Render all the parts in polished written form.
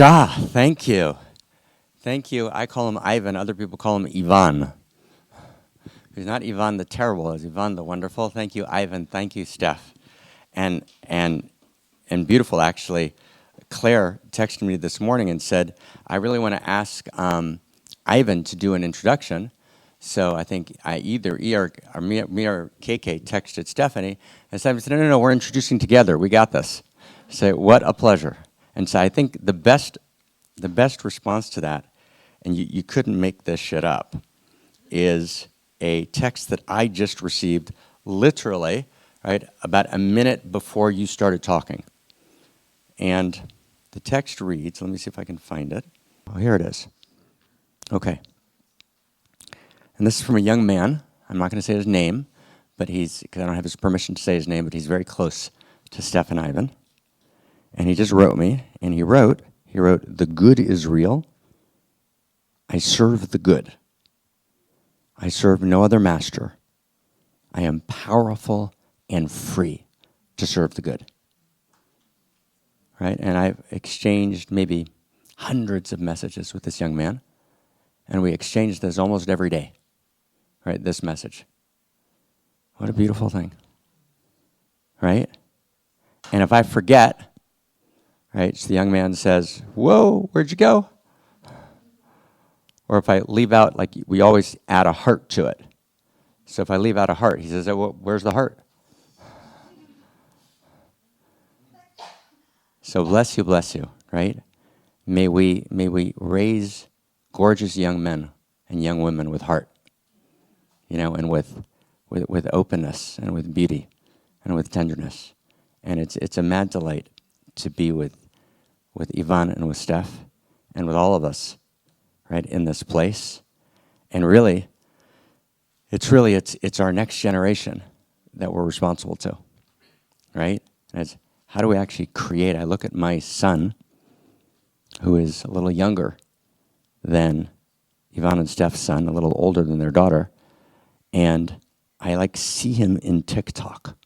Sha, thank you. Thank you. I call him Ivan. Other people call him Ivan. He's not Ivan the terrible, it's Ivan the wonderful. Thank you, Ivan. Thank you, Steph. And beautiful, actually. Claire texted me this morning and said, I really want to ask Ivan to do an introduction. So I think either me or KK texted Stephanie and said, no, we're introducing together. We got this. So what a pleasure. And so I think the best response to that, and you couldn't make this shit up, is a text that I just received literally, right, about a minute before you started talking. And the text reads, let me see if I can find it. Oh, here it is. Okay. And this is from a young man. I'm not going to say his name, but because I don't have his permission to say his name, but he's very close to Steph and Ivan. And he just wrote me, and he wrote, the good is real. I serve the good. I serve no other master. I am powerful and free to serve the good. Right? And I've exchanged maybe hundreds of messages with this young man, and we exchange this almost every day. Right? This message. What a beautiful thing. Right? And if I forget, right, so the young man says, whoa, where'd you go? Or if I leave out, like we always add a heart to it. So if I leave out a heart, he says, oh, well, where's the heart? So bless you, right? May we raise gorgeous young men and young women with heart, and with openness and with beauty and with tenderness. And it's a mad delight to be with Ivan and with Steph and with all of us, right, in this place. And really, it's our next generation that we're responsible to, right? And it's how do we actually create? I look at my son, who is a little younger than Ivan and Steph's son, a little older than their daughter, and I see him in TikTok.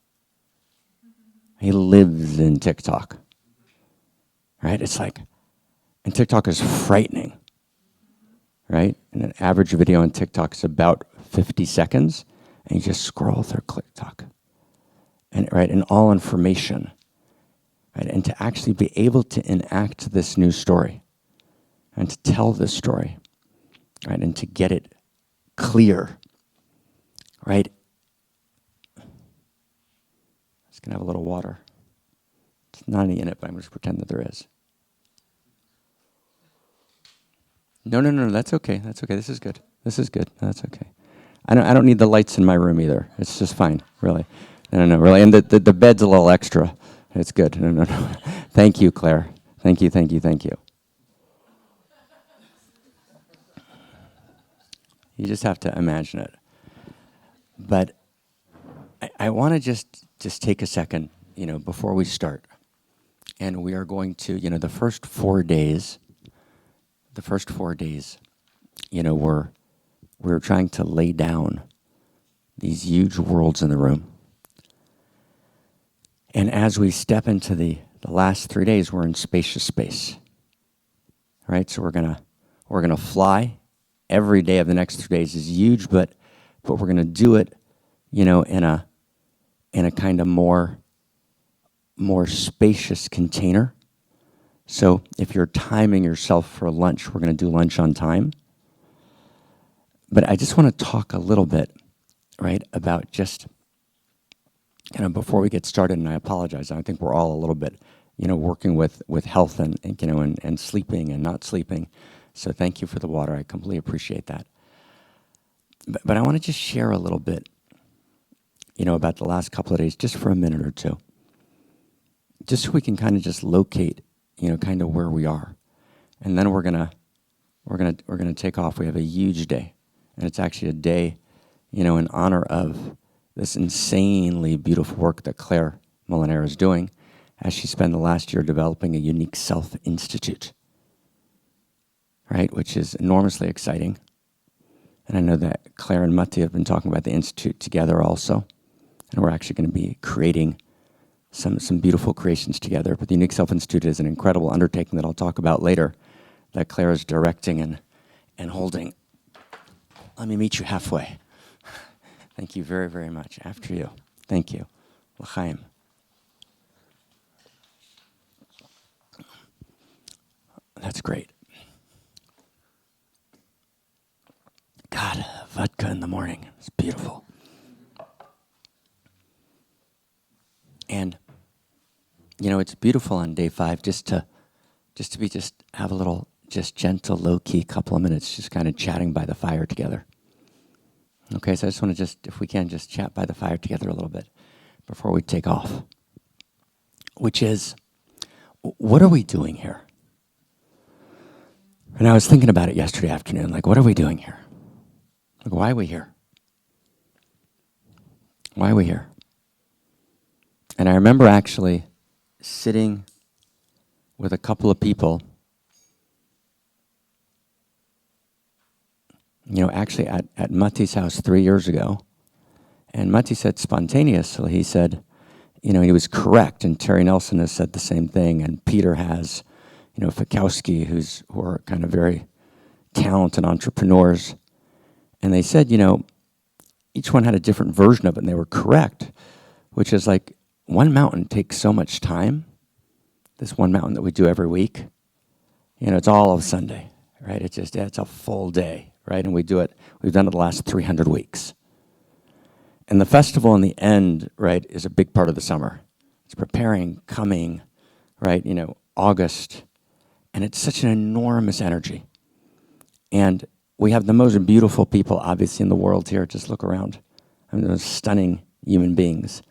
He lives in TikTok, right? It's and TikTok is frightening, right? And an average video on TikTok is about 50 seconds, and you just scroll through TikTok, and all information, right? And to actually be able to enact this new story, and to tell this story, right? And to get it clear, right? Just gonna have a little water. It's not any in it, but I'm going to pretend that there is. No, that's okay. That's okay. This is good. That's okay. I don't need the lights in my room either. It's just fine, really. No, really. And the bed's a little extra. It's good. No. Thank you, Claire. Thank you. You just have to imagine it. But I want to just take a second, before we start. And we are going to, the first 4 days, we're trying to lay down these huge worlds in the room. And as we step into the last 3 days, we're in spacious space. Right? So we're gonna fly. Every day of the next 3 days is huge, but we're gonna do it, in a kind of more spacious container. So if you're timing yourself for lunch, we're going to do lunch on time. But I just want to talk a little bit, right, about just, before we get started, and I apologize, I think we're all a little bit, working with health and sleeping and not sleeping. So thank you for the water. I completely appreciate that. But I want to just share a little bit, about the last couple of days, just for a minute or two. Just so we can kind of just locate, kind of where we are. And then we're gonna take off. We have a huge day. And it's actually a day, in honor of this insanely beautiful work that Claire Molinero is doing as she spent the last year developing a Unique Self Institute, right? Which is enormously exciting. And I know that Claire and Matti have been talking about the Institute together also. And we're actually going to be creating some beautiful creations together. But the Unique Self Institute is an incredible undertaking that I'll talk about later, that Claire is directing and holding. Let me meet you halfway. Thank you very, very much. After you. Thank you. L'chaim. That's great. God, vodka in the morning. It's beautiful. And, you know, it's beautiful on day 5 just to have a little, just gentle, low-key couple of minutes, just kind of chatting by the fire together. Okay, so I just want to if we can, just chat by the fire together a little bit before we take off. Which is, what are we doing here? And I was thinking about it yesterday afternoon, like, what are we doing here? Like, why are we here? Why are we here? And I remember actually sitting with a couple of people, you know, actually at Mati's house 3 years ago. And Mati said spontaneously, he said, you know, he was correct, and Terry Nelson has said the same thing, and Peter has, you know, Fikowski, who are kind of very talented entrepreneurs. And they said, you know, each one had a different version of it, and they were correct, which is like, one mountain takes so much time, this one mountain that we do every week. You know, it's all of Sunday, right? It's a full day, right? And we've done it the last 300 weeks. And the festival in the end, right, is a big part of the summer. It's preparing, coming, right, you know, August. And it's such an enormous energy. And we have the most beautiful people, obviously, in the world here. Just look around. I mean, those stunning human beings,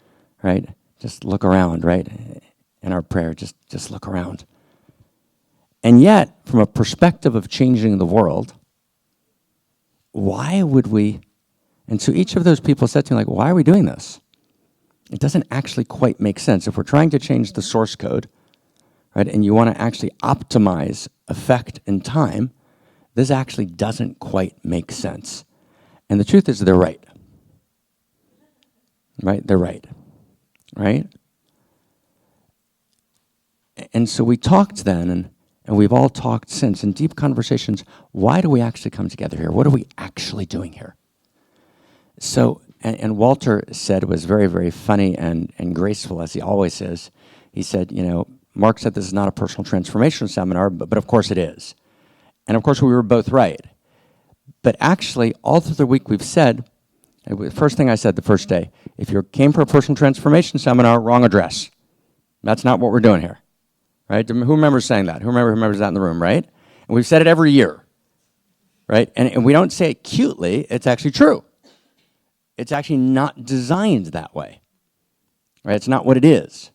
right? Just look around, right? In our prayer, just look around. And yet, from a perspective of changing the world, why would we? And so each of those people said to me, like, why are we doing this? It doesn't actually quite make sense. If we're trying to change the source code, right, and you want to actually optimize effect and time, this actually doesn't quite make sense. And the truth is they're right. Right? They're right. Right? And so we talked then, and we've all talked since in deep conversations, why do we actually come together here? What are we actually doing here? So, and Walter said, it was very, very funny and graceful, as he always is. He said, you know, Mark said this is not a personal transformation seminar, but of course it is. And of course we were both right. But actually, all through the week we've said, the first thing I said the first day, if you came for a personal transformation seminar, wrong address. That's not what we're doing here, right? Who remembers saying that? Who remembers that in the room, right? And we've said it every year, right? And we don't say it cutely, it's actually true. It's actually not designed that way, right? It's not what it is.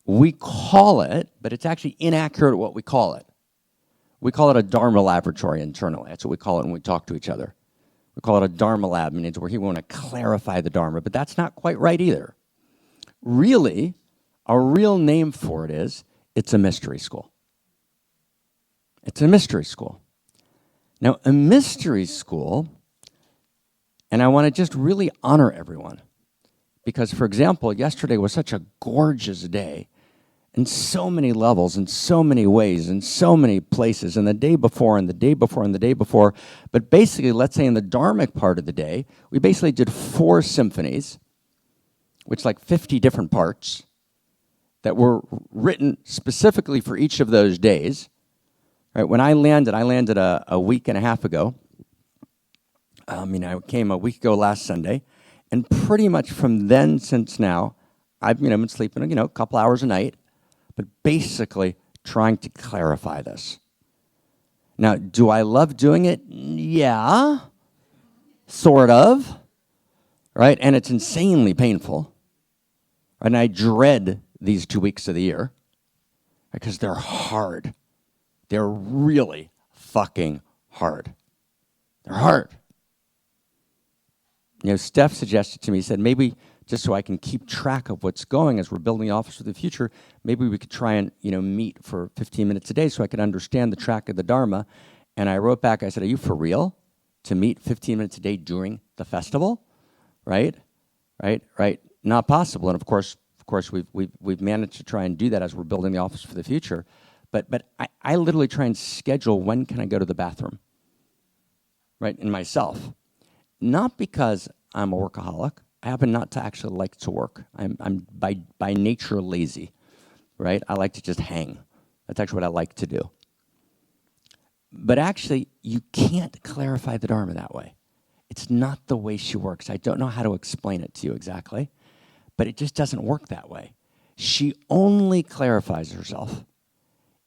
We call it, but it's actually inaccurate what we call it. We call it a Dharma laboratory internally. That's what we call it when we talk to each other. We call it a Dharma lab, meaning it's where we want to clarify the Dharma, but that's not quite right either. Really, our real name for it is, it's a mystery school. It's a mystery school. Now, a mystery school, and I want to just really honor everyone, because, for example, yesterday was such a gorgeous day in so many levels, in so many ways, in so many places, and the day before, and the day before, and the day before. But basically, let's say in the Dharmic part of the day, we basically did 4 symphonies, which like 50 different parts that were written specifically for each of those days. Right? When I landed a week and a half ago. I came a week ago last Sunday, and pretty much from then since now, I've been sleeping a couple hours a night, but basically trying to clarify this. Now, do I love doing it? Yeah, sort of, right? And it's insanely painful, right? And I dread these 2 weeks of the year because they're hard. They're really fucking hard. They're hard. Steph suggested to me, he said, maybe just so I can keep track of what's going as we're building the office for the future, maybe we could try and, meet for 15 minutes a day so I could understand the track of the Dharma. And I wrote back, I said, are you for real to meet 15 minutes a day during the festival? Right? Not possible. And of course, course, we've managed to try and do that as we're building the office for the future. But I literally try and schedule when can I go to the bathroom, right, in myself. Not because I'm a workaholic. I happen not to actually like to work. I'm by nature lazy, right? I like to just hang. That's actually what I like to do. But actually, you can't clarify the Dharma that way. It's not the way she works. I don't know how to explain it to you exactly, but it just doesn't work that way. She only clarifies herself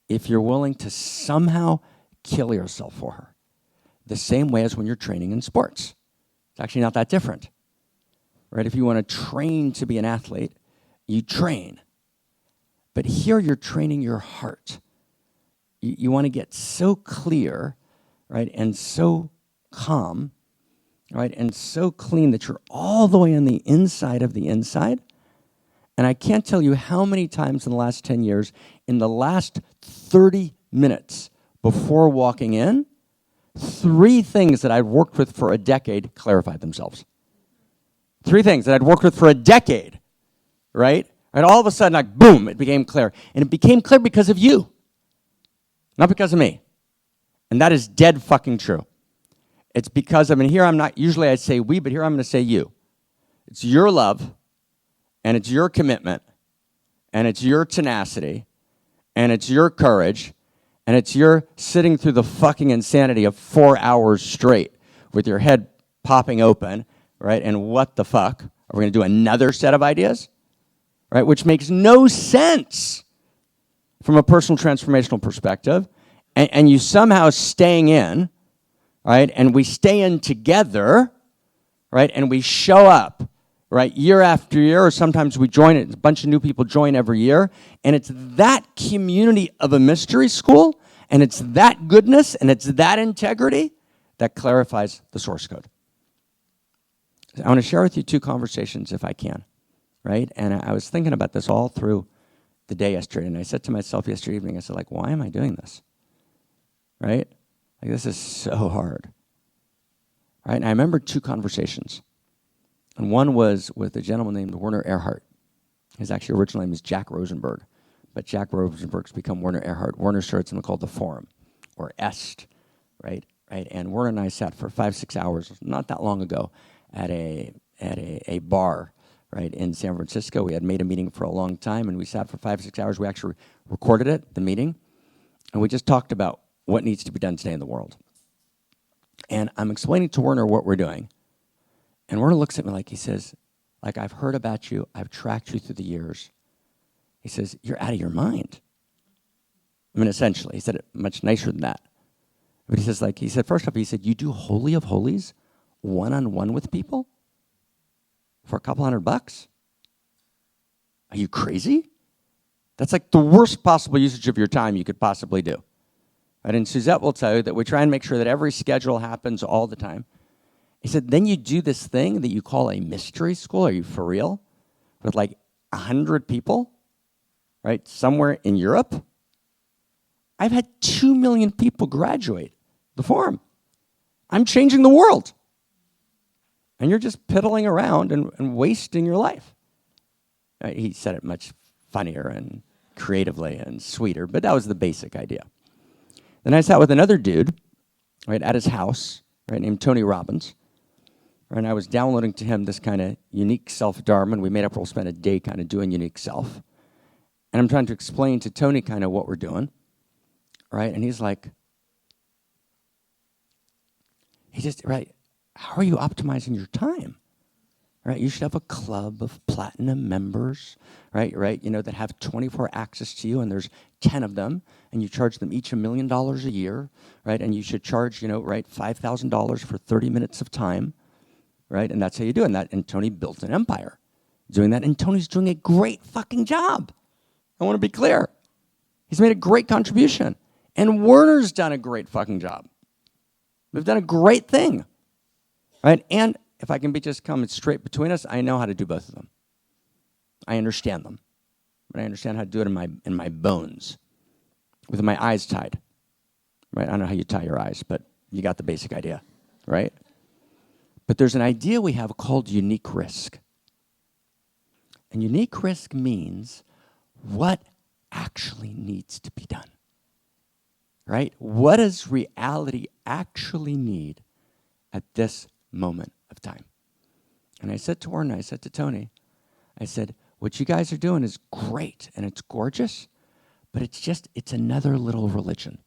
if you're willing to somehow kill yourself for her. The same way as when you're training in sports. It's actually not that different. Right? If you want to train to be an athlete, you train. But here you're training your heart. You want to get so clear, right, and so calm, right, and so clean that you're all the way on the inside of the inside. And I can't tell you how many times in the last 10 years, in the last 30 minutes before walking in, 3 things that I'd worked with for a decade clarified themselves. 3 things that I'd worked with for a decade, right? And all of a sudden, like, boom, it became clear. And it became clear because of you, not because of me. And that is dead fucking true. It's because, I mean, here I'm not, usually I say we, but here I'm going to say you. It's your love, and it's your commitment, and it's your tenacity, and it's your courage, and it's your sitting through the fucking insanity of 4 hours straight with your head popping open, right? And what the fuck? Are we going to do another set of ideas? Right? Which makes no sense from a personal transformational perspective. And you somehow staying in, right? And we stay in together, right? And we show up, right? Year after year, or sometimes we join it. A bunch of new people join every year. And it's that community of a mystery school, and it's that goodness, and it's that integrity that clarifies the source code. I want to share with you 2 conversations if I can, right? And I was thinking about this all through the day yesterday, and I said to myself yesterday evening, I said, like, why am I doing this? Right? Like, this is so hard. Right? And I remember 2 conversations. And one was with a gentleman named Werner Erhard. His actual original name is Jack Rosenberg, but Jack Rosenberg's become Werner Erhard. Werner started something called the Forum, or EST, right? And Werner and I sat for 5-6 hours, not that long ago, at a bar, right, in San Francisco. We had made a meeting for a long time, and we sat for 5-6 hours. We actually recorded it, the meeting, and we just talked about what needs to be done today in the world. And I'm explaining to Werner what we're doing, and Werner looks at me like, he says, like, I've heard about you, I've tracked you through the years. He says, you're out of your mind. I mean, essentially, he said it much nicer than that. But he says, like, he said, first off, he said, you do Holy of Holies one-on-one with people for a couple $100? Are you crazy? That's like the worst possible usage of your time you could possibly do. Right? And Suzette will tell you that we try and make sure that every schedule happens all the time. He said, then you do this thing that you call a mystery school. Are you for real? With like 100 people, right, somewhere in Europe. I've had 2 million people graduate the Forum. I'm changing the world. And you're just piddling around and wasting your life. Right? He said it much funnier and creatively and sweeter, but that was the basic idea. Then I sat with another dude, right, at his house, right, named Tony Robbins. And I was downloading to him this kind of unique self dharma, and we made up we'll spend a day kind of doing unique self. And I'm trying to explain to Tony kind of what we're doing, right? And he's like, right, how are you optimizing your time? Right, you should have a club of platinum members, right, you know, that have 24 access to you, and there's 10 of them, and you charge them each $1 million a year, right, and you should charge, you know, right, $5,000 for 30 minutes of time, right, and that's how you do it. And Tony built an empire doing that, and Tony's doing a great fucking job. I want to be clear. He's made a great contribution, and Werner's done a great fucking job. We've done a great thing, right, and if I can be just coming straight between us, I know how to do both of them. I understand them. But I understand how to do it in my bones, with my eyes tied. Right? I don't know how you tie your eyes, but you got the basic idea, right? But there's an idea we have called unique risk. And unique risk means what actually needs to be done, right? What does reality actually need at this moment of time? And I said to her, and I said to Tony, I said, what you guys are doing is great, and it's gorgeous, but it's another little religion,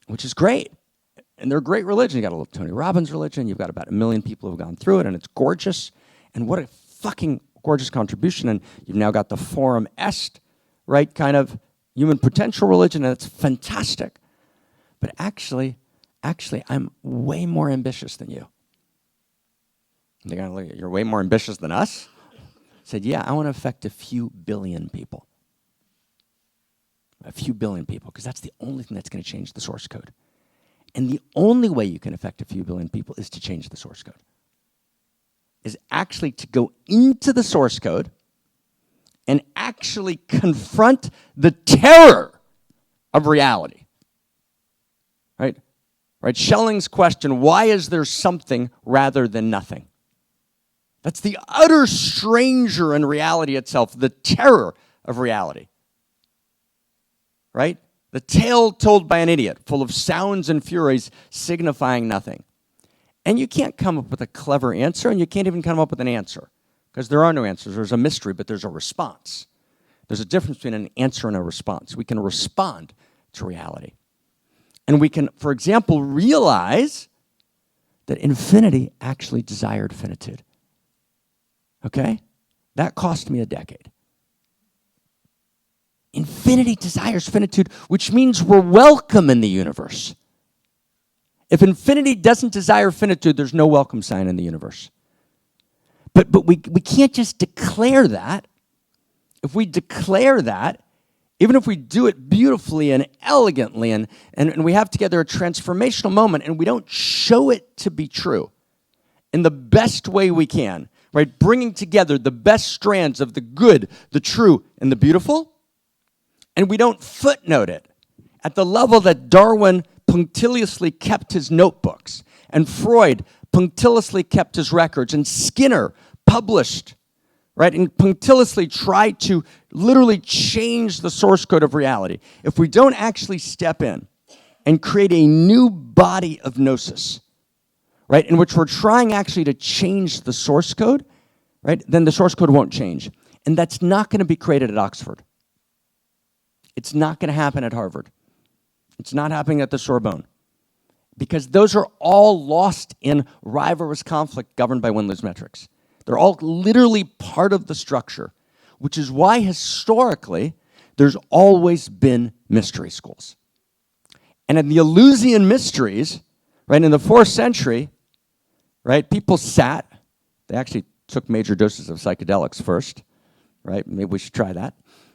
which is great. And they're a great religion. You got a little Tony Robbins religion. You've got about 1 million people who've gone through it, and it's gorgeous. And what a fucking gorgeous contribution. And you've now got the Forum Est, right, kind of human potential religion, and it's fantastic. But actually, I'm way more ambitious than you. And they're gonna look at, you're way more ambitious than us? I said, yeah, I want to affect a few billion people. A few billion people, because that's the only thing that's going to change the source code. And the only way you can affect a few billion people is to change the source code. Is actually to go into the source code and actually confront the terror of reality. Right? Right? Schelling's question, why is there something rather than nothing? That's the utter stranger in reality itself, the terror of reality. Right? The tale told by an idiot, full of sounds and furies signifying nothing. And you can't come up with a clever answer, and you can't even come up with an answer, because there are no answers. There's a mystery, but there's a response. There's a difference between an answer and a response. We can respond to reality. And we can, for example, realize that infinity actually desired finitude. Okay? That cost me a decade. Infinity desires finitude, which means we're welcome in the universe. If infinity doesn't desire finitude, there's no welcome sign in the universe. But we can't just declare that. If we declare that, even if we do it beautifully and elegantly, and we have together a transformational moment, and we don't show it to be true in the best way we can, right? Bringing together the best strands of the good, the true, and the beautiful, and we don't footnote it at the level that Darwin punctiliously kept his notebooks, and Freud punctiliously kept his records, and Skinner published, right, and punctiliously tried to literally change the source code of reality. If we don't actually step in and create a new body of gnosis, right, in which we're trying actually to change the source code, right, then the source code won't change. And that's not going to be created at Oxford. It's not going to happen at Harvard. It's not happening at the Sorbonne. Because those are all lost in rivalrous conflict governed by win-lose metrics. They're all literally part of the structure, which is why historically there's always been mystery schools. And in the Eleusinian mysteries, right, in the 4th century, right, people sat, they actually took major doses of psychedelics first, right? Maybe we should try that,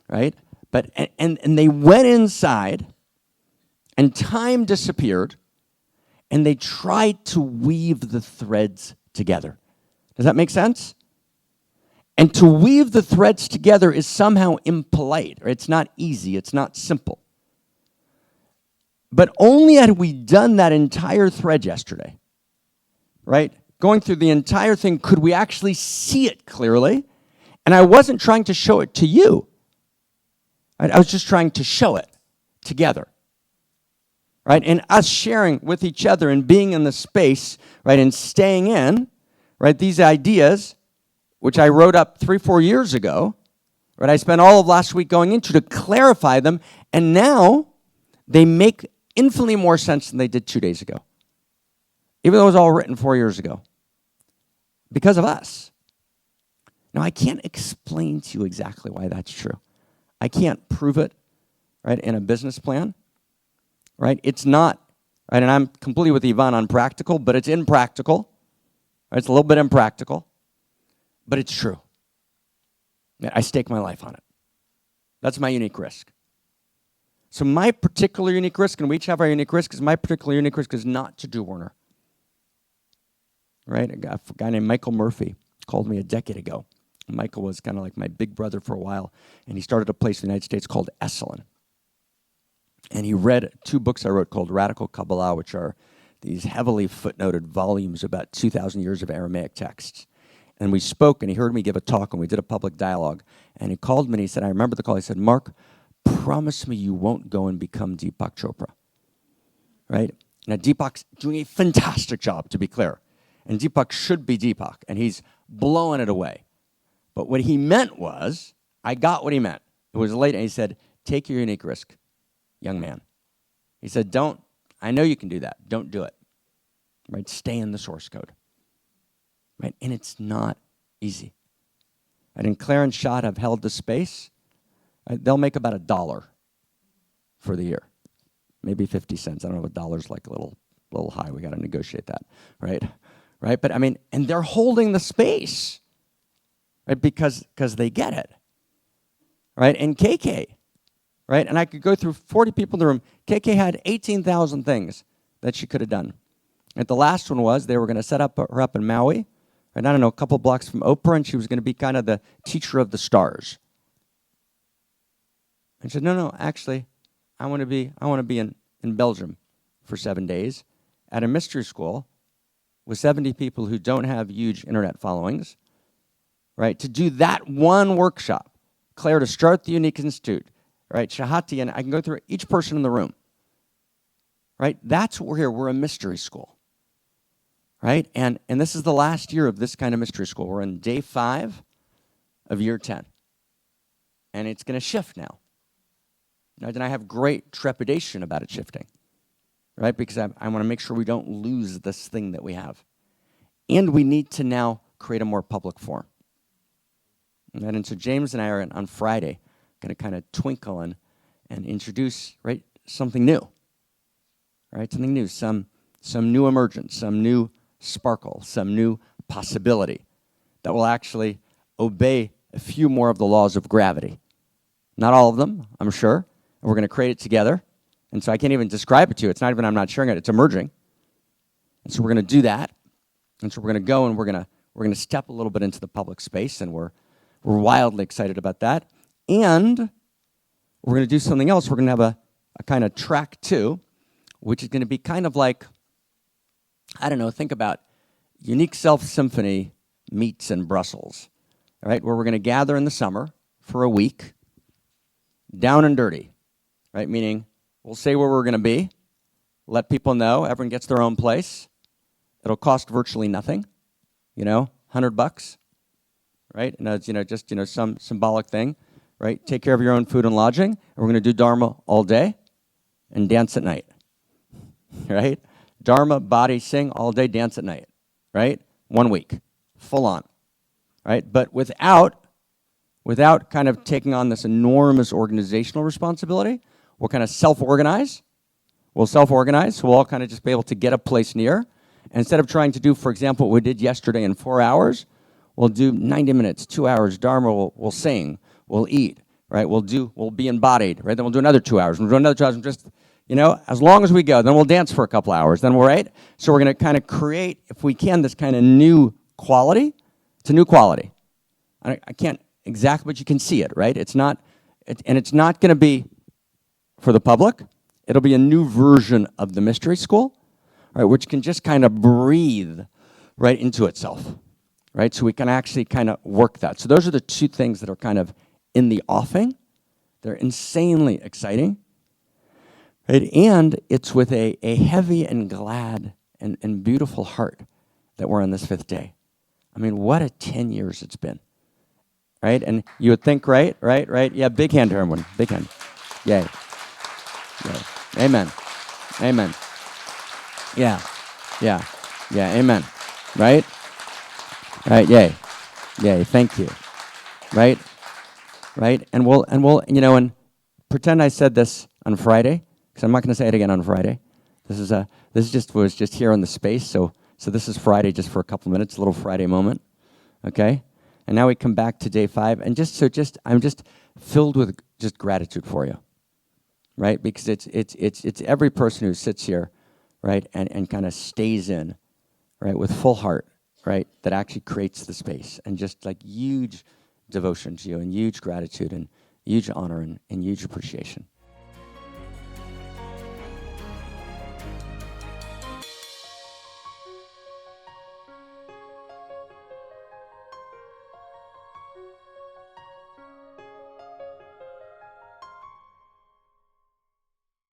right? But and they went inside, and time disappeared, and they tried to weave the threads together. Does that make sense? And to weave the threads together is somehow impolite, or it's not easy, it's not simple. But only had we done that entire thread yesterday, right? Going through the entire thing, could we actually see it clearly? And I wasn't trying to show it to you. Right? I was just trying to show it together. Right? And us sharing with each other and being in the space, right, and staying in, right, these ideas, which I wrote up 3-4 years ago, right, I spent all of last week going into to clarify them, and now they make infinitely more sense than they did 2 days ago. Even though it was all written 4 years ago. Because of us. Now, I can't explain to you exactly why that's true. I can't prove it, right, in a business plan. Right? It's not, right, and I'm completely with Yvonne on practical, but it's impractical. Right? It's a little bit impractical, but it's true. I stake my life on it. That's my unique risk. So my particular unique risk, and we each have our unique risk, is my particular unique risk is not to do Werner. Right? A guy named Michael Murphy called me a decade ago. Michael was kind of like my big brother for a while, and he started a place in the United States called Esalen. And he read 2 books I wrote called Radical Kabbalah, which are these heavily footnoted volumes about 2,000 years of Aramaic texts. And we spoke, and he heard me give a talk, and we did a public dialogue. And he called me, and he said, I remember the call. He said, Mark, promise me you won't go and become Deepak Chopra, right? Now, Deepak's doing a fantastic job, to be clear. And Deepak should be Deepak, and he's blowing it away. But what he meant was, I got what he meant. It was late, and he said, take your unique risk, young man. He said, I know you can do that. Don't do it, right? Stay in the source code, right? And it's not easy. Right? And Claire and Shad have held the space. Right? They'll make about $1 for the year, maybe 50 cents. I don't know if $1's like a little high. We got to negotiate that, right? Right? But I mean, and they're holding the space, right? Because they get it, right? And KK, right? And I could go through 40 people in the room. KK had 18,000 things that she could have done. And the last one was they were going to set her up in Maui, right? I don't know, a couple blocks from Oprah, and she was going to be kind of the teacher of the stars. And she said, no, actually, I want to be in Belgium for 7 days at a mystery school with 70 people who don't have huge internet followings, right? To do that one workshop. Claire, to start the Unique Institute, right? Shahati, and I can go through each person in the room, right? That's what we're here. We're a mystery school, right? And this is the last year of this kind of mystery school. We're in day 5 of year 10. And it's going to shift now. And I have great trepidation about it shifting, right? Because I want to make sure we don't lose this thing that we have. And we need to now create a more public forum. And so James and I are on Friday going to kind of twinkle and introduce, right, something new, right? Something new, some new emergence, some new sparkle, some new possibility that will actually obey a few more of the laws of gravity. Not all of them, I'm sure. And we're going to create it together. And so I can't even describe it to you. It's not even I'm not sharing it. It's emerging. And so we're going to do that. And so we're going to go and we're going to step a little bit into the public space, and we're wildly excited about that. And we're going to do something else. We're going to have a kind of track 2, which is going to be kind of like, I don't know, think about Unique Self Symphony meets in Brussels, all right, where we're going to gather in the summer for a week, down and dirty, right? Meaning we'll say where we're going to be, let people know, everyone gets their own place. It'll cost virtually nothing, $100, right? And it's, just, some symbolic thing, right? Take care of your own food and lodging, and we're going to do Dharma all day and dance at night, right? Dharma, body, sing all day, dance at night, right? 1 week, full on, right? But without kind of taking on this enormous organizational responsibility, we'll kind of self-organize. We'll self-organize, so we'll all kind of just be able to get a place near. And instead of trying to do, for example, what we did yesterday in 4 hours, we'll do 90 minutes, 2 hours, Dharma, we'll sing, we'll eat, right? We'll be embodied, right? Then we'll do another 2 hours, we'll do another 2 hours, and just, as long as we go, then we'll dance for a couple hours, then we're right. So we're going to kind of create, if we can, this kind of new quality. It's a new quality. I can't exactly, but you can see it, right? It's not going to be for the public. It'll be a new version of the mystery school, right, which can just kind of breathe right into itself, right? So we can actually kind of work that. So those are the 2 things that are kind of in the offing. They're insanely exciting, right? And it's with a heavy and glad and beautiful heart that we're on this 5th day. I mean, what a 10 years it's been, right? And you would think, right? Yeah, big hand to everyone, big hand. Yay. Yay. Amen. Amen. Yeah. Amen. Right? Right. Yay. Thank you. Right. And we'll and pretend I said this on Friday, because I'm not going to say it again on Friday. This was just here on the space. So this is Friday, just for a couple minutes, a little Friday moment. Okay. And now we come back to day 5, and I'm just filled with just gratitude for you. Right? Because it's every person who sits here, right, and kind of stays in, right, with full heart, right, that actually creates the space, and just like huge devotion to you, and huge gratitude, and huge honor, and huge appreciation.